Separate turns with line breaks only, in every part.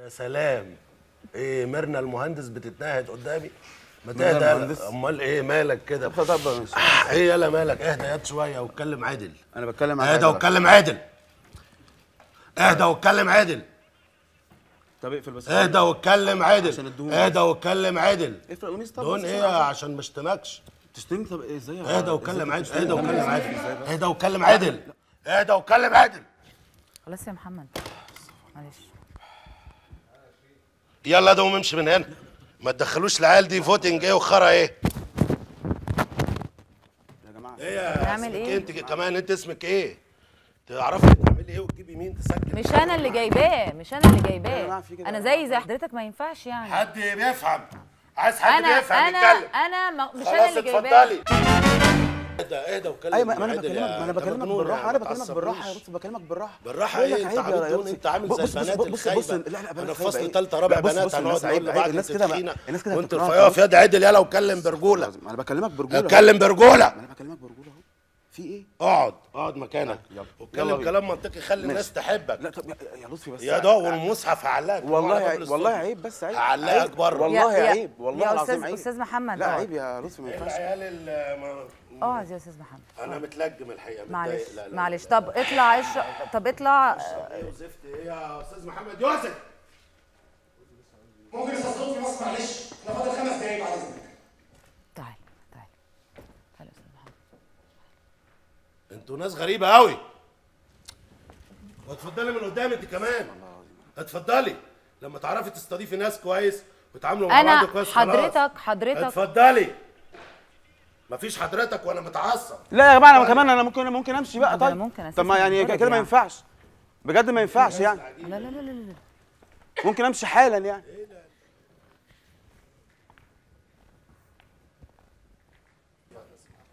يا سلام. ايه ميرنا المهندس بتتنهد قدامي؟ ما
ميرنا
تهدى.
المهندس؟
امال ايه مالك كده؟
طب
ايه يلا مالك؟ اهدى ياد شويه واتكلم عدل.
انا بتكلم عن
اهدى واتكلم عدل. اهدى واتكلم عدل.
طب اقفل بس.
اهدى واتكلم عدل.
عشان الدهون.
اهدى واتكلم عدل.
اقفل القميص. طب
دهون ايه عشان ما اشتمكش؟
تشتمني؟ طب إيه ازاي؟
اهدى واتكلم عدل. اهدى واتكلم عدل. اهدى واتكلم عدل. اهدى واتكلم عدل.
خلاص يا محمد معلش.
يلا ده وممشي من هنا. ما تدخلوش العيال دي فوتنج ايه وخرا ايه؟
يا جماعه
ايه يا
بنعمل ايه؟
انت كمان انت اسمك ايه؟ تعرفي تعملي ايه وتجيبي مين تسكت؟
مش انا اللي جايباه، مش انا اللي
يا
جايباه.
جماعة في كده
انا
يا
زي حضرتك ما ينفعش يعني.
حد بيفهم. عايز حد
انا
بيفهم
انا
يتكلم.
انا مش انا
خلاص
اللي جايباه.
اتفضلي. اهدى وكلم.
ايوه ما انا بكلمك بالراحه. انا بكلمك بالراحه يا بص. بكلمك بالراحه.
بالراحه
بقول لك
ايه؟ انت
عيب يا
عامل دون.
لطفي.
انت عامل زي
بص
البنات
بص
الخايبه.
لا
انا في
خايبة
فصل
ايه؟
ثالثه رابع
بص
بنات
بص
هنقعد
الناس عيب
نقول لبعض
الناس
انت
كده
تخينه
الناس كده
وانت
بتكرهك.
رفيعه في يد عدل يلا واتكلم برجوله.
انا بكلمك برجوله.
اتكلم برجوله.
انا بكلمك برجوله اهو. في ايه؟
اقعد مكانك.
يلا.
واتكلم كلام منطقي خلي الناس
ماشي.
تحبك.
لا طب يا لطفي بس.
يا ده والمصحف هعلقك.
والله عيب والله عيب بس عيب.
هعلقك بره.
والله عيب والله
يا
العظيم عيب.
استاذ محمد
لا
اقعد.
عيب يا لطفي ما ينفعش.
العيال
اقعد يا استاذ محمد.
انا متلجم الحقيقه
معلش
متضايق. لا
معلش. طب اطلع طب اطلع.
ايه وزفت ايه يا استاذ محمد يوسف؟
ممكن استاذ لطفي بس معلش انا فاضل 5 دقايق بعد اذنك.
تعال تعال تعال يا استاذ محمد.
انتوا ناس غريبه قوي. واتفضلي من قدام انت كمان. اتفضلي لما تعرفي تستضيفي ناس كويس وتعاملوا مع بعض كويس.
حضرتك
اتفضلي. مفيش حضرتك وانا متعصب.
لا يا جماعه انا كمان انا ممكن امشي بقى.
طب أنا
طيب
ممكن أسيب
طب ما يعني
المدرج
كده ما
يعني.
ينفعش بجد ما ينفعش يعني.
لا لا لا لا لا.
ممكن امشي حالا يعني.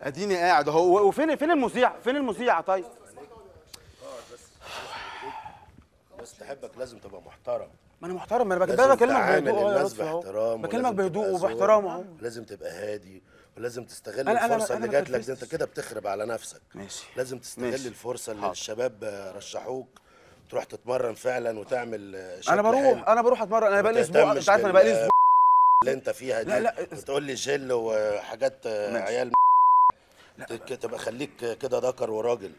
اديني قاعد اهو. وفين المذيع؟ فين المذيع طيب؟
الناس تحبك لازم تبقى محترم.
ما انا محترم. ما انا
لازم
بكلمك
تعامل
بهدوء يا
الناس
لطفي اهو.
باحترام.
بكلمك
ولازم
بهدوء
تبقى ذوق.
وباحترام اهو.
لازم تبقى هادي ولازم تستغل
أنا
الفرصه اللي
ما
جات لك دي.
اتنرفزتش.
انت كده بتخرب على نفسك.
ماشي.
لازم تستغل
ماشي.
الفرصه اللي
حاضر.
الشباب رشحوك تروح تتمرن فعلا وتعمل شكل
انا بروح اتمرن. انا بقالي اسبوع. انت عارف انا بقالي اسبوع
اللي انت فيها دي.
لا
بتقول لي جل وحاجات عيال. تبقى خليك كده ذكر وراجل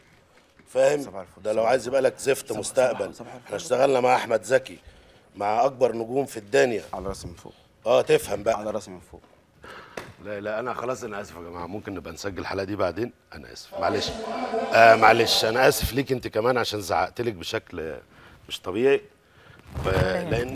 فاهم. ده لو عايز يبقى لك زفت مستقبل. احنا اشتغلنا مع احمد زكي مع اكبر نجوم في الدنيا.
على راسي من فوق.
تفهم بقى.
على راسي من فوق.
لا انا خلاص. انا اسف يا جماعه. ممكن نبقى نسجل الحلقه دي بعدين. انا اسف معلش. معلش انا اسف ليك انت كمان عشان زعقت لك بشكل مش طبيعي. لان